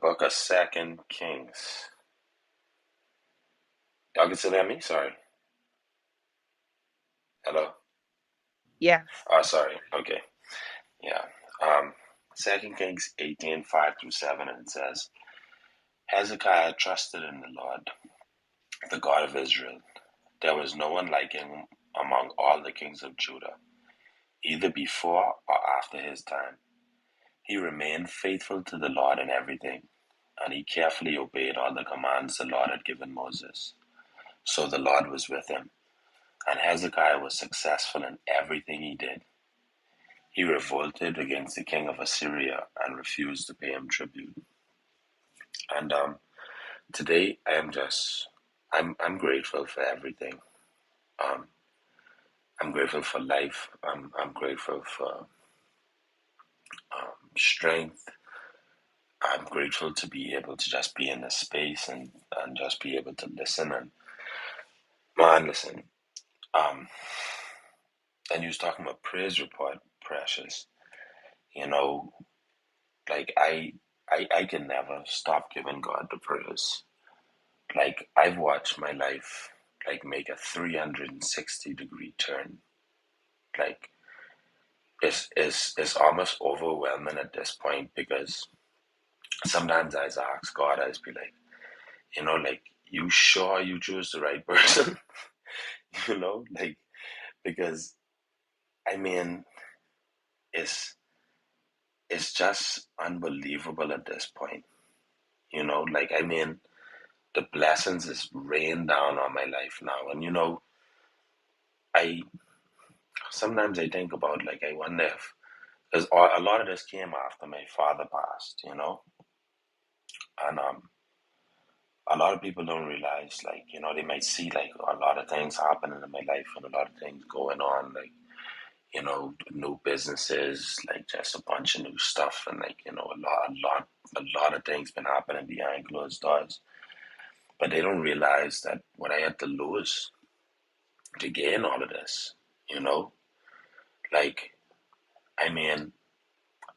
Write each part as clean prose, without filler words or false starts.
Book of Second Kings. Y'all can still hear me? Sorry. Hello? Yes. Oh, sorry. Okay. Yeah. Um, Second Kings 18:5-7, and it says, Hezekiah trusted in the Lord, the God of Israel. There was no one like him among all the kings of Judah, either before or after his time. He remained faithful to the Lord in everything, and he carefully obeyed all the commands the Lord had given Moses. So the Lord was with him, and Hezekiah was successful in everything he did. He revolted against the king of Assyria and refused to pay him tribute. And today I'm grateful for everything. Um, I'm grateful for life. I'm grateful for strength. I'm grateful to be able to just be in this space and just be able to listen and man, listen. Um, and you was talking about praise report, Precious. You know, like I can never stop giving God the praise. Like I've watched my life like make a 360-degree turn. Like it's almost overwhelming at this point because sometimes I ask God, I just be like, like you sure you chose the right person? Like because I mean it's it's just unbelievable at this point. Like I mean the blessings is rain down on my life now, and I sometimes I think about like I wonder if because a lot of this came after my father passed, and a lot of people don't realize, like, they might see like a lot of things happening in my life and a lot of things going on, like, new businesses, like just a bunch of new stuff, and like, a lot of things been happening behind closed doors, but they don't realize that what I had to lose to gain all of this, you know, like, I mean,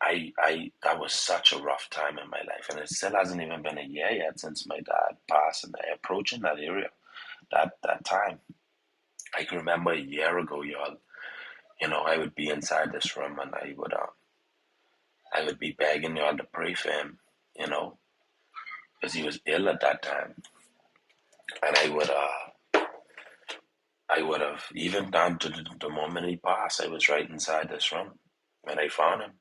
I that was such a rough time in my life, and it still hasn't even been a year yet since my dad passed, and I approaching that area, that time. I can remember a year ago, y'all. I would be inside this room, and I would be begging y'all to pray for him, you know, because he was ill at that time, and I would have even down to the moment he passed. I was right inside this room when I found him,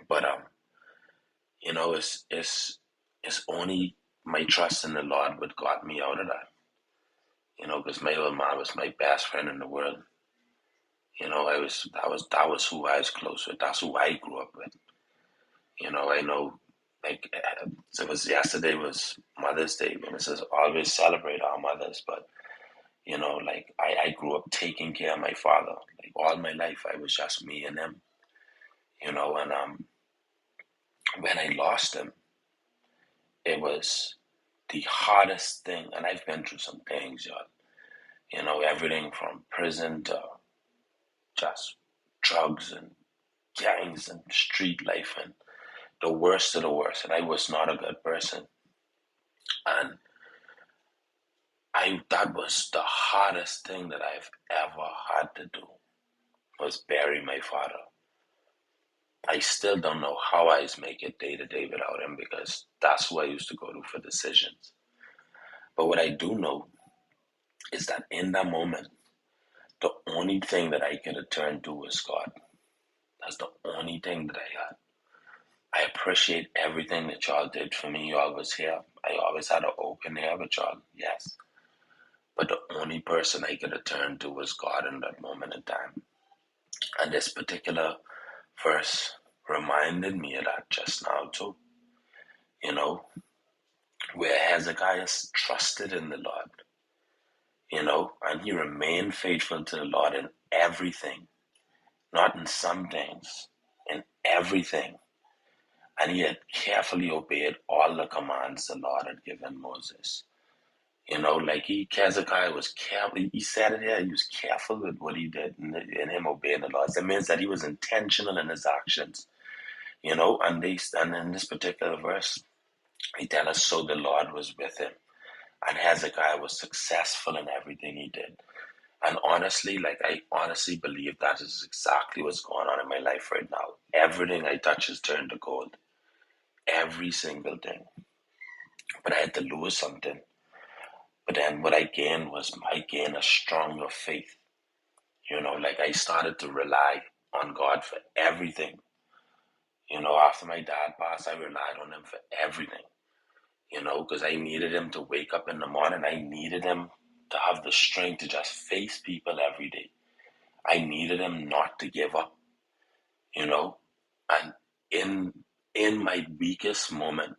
but it's only my trust in the Lord what got me out of that. Because my old man was my best friend in the world. That was who I was close with. That's who I grew up with. I know, like, it was yesterday was Mother's Day, and it says always celebrate our mothers. But like I grew up taking care of my father. Like all my life, I was just me and him. And when I lost him, it was the hardest thing. And I've been through some things, y'all. Everything from prison to just drugs and gangs and street life and the worst of the worst. And I was not a good person. And that was the hardest thing that I've ever had to do was bury my father. I still don't know how I make it day to day without him because that's who I used to go to for decisions. But what I do know is that in that moment, the only thing that I could have turned to was God. That's the only thing that I had. I appreciate everything that y'all did for me. Y'all was here. I always had an open ear with y'all, yes. But the only person I could have turned to was God in that moment in time. And this particular verse reminded me of that just now too. You know, where Hezekiah trusted in the Lord, and he remained faithful to the Lord in everything, not in some things, in everything. And he had carefully obeyed all the commands the Lord had given Moses. Like Hezekiah was careful. He said it here. He was careful with what he did in him obeying the laws. That means that he was intentional in his actions. And in this particular verse, He tell us so the Lord was with him. And Hezekiah was successful in everything he did. And honestly, like I honestly believe that is exactly what's going on in my life right now. Everything I touch is turned to gold. Every single thing. But I had to lose something. But then what I gained was I gained a stronger faith. Like I started to rely on God for everything. After my dad passed, I relied on him for everything. Because I needed him to wake up in the morning. I needed him to have the strength to just face people every day. I needed him not to give up, you know. And in my weakest moment,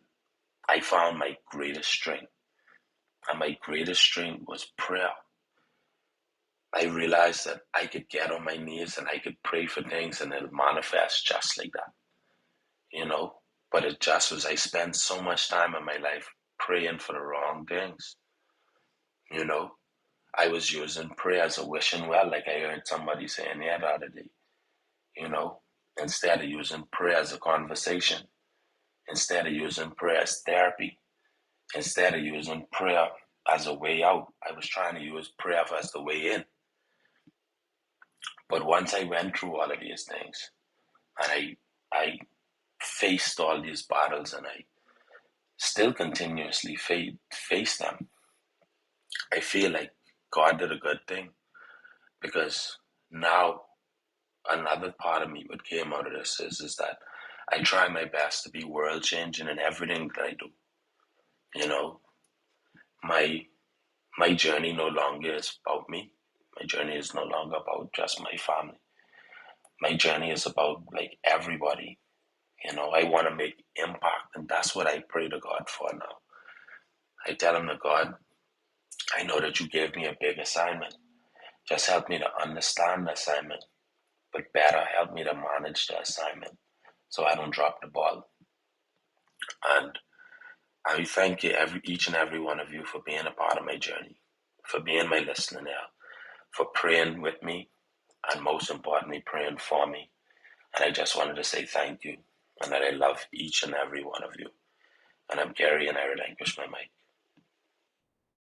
I found my greatest strength. And my greatest strength was prayer. I realized that I could get on my knees and I could pray for things and it'll manifest just like that, you know. But it just was I spent so much time in my life praying for the wrong things, you know. I was using prayer as a wishing well, like I heard somebody saying the other day, you know, instead of using prayer as a conversation, instead of using prayer as therapy, instead of using prayer as a way out, I was trying to use prayer as the way in. But once I went through all of these things and I faced all these battles and I still continuously face them, I feel like God did a good thing because now another part of me what came out of this is that I try my best to be world changing in everything that I do. You know, my my journey no longer is about me. My journey is no longer about just my family. My journey is about like everybody. I want to make impact, and that's what I pray to God for now. I tell him to God, I know that you gave me a big assignment. Just help me to understand the assignment, but better help me to manage the assignment so I don't drop the ball. And I thank you, each and every one of you, for being a part of my journey, for being my listener now, for praying with me, and most importantly, praying for me. And I just wanted to say thank you, and that I love each and every one of you. And I'm Gary, and I relinquish my mic.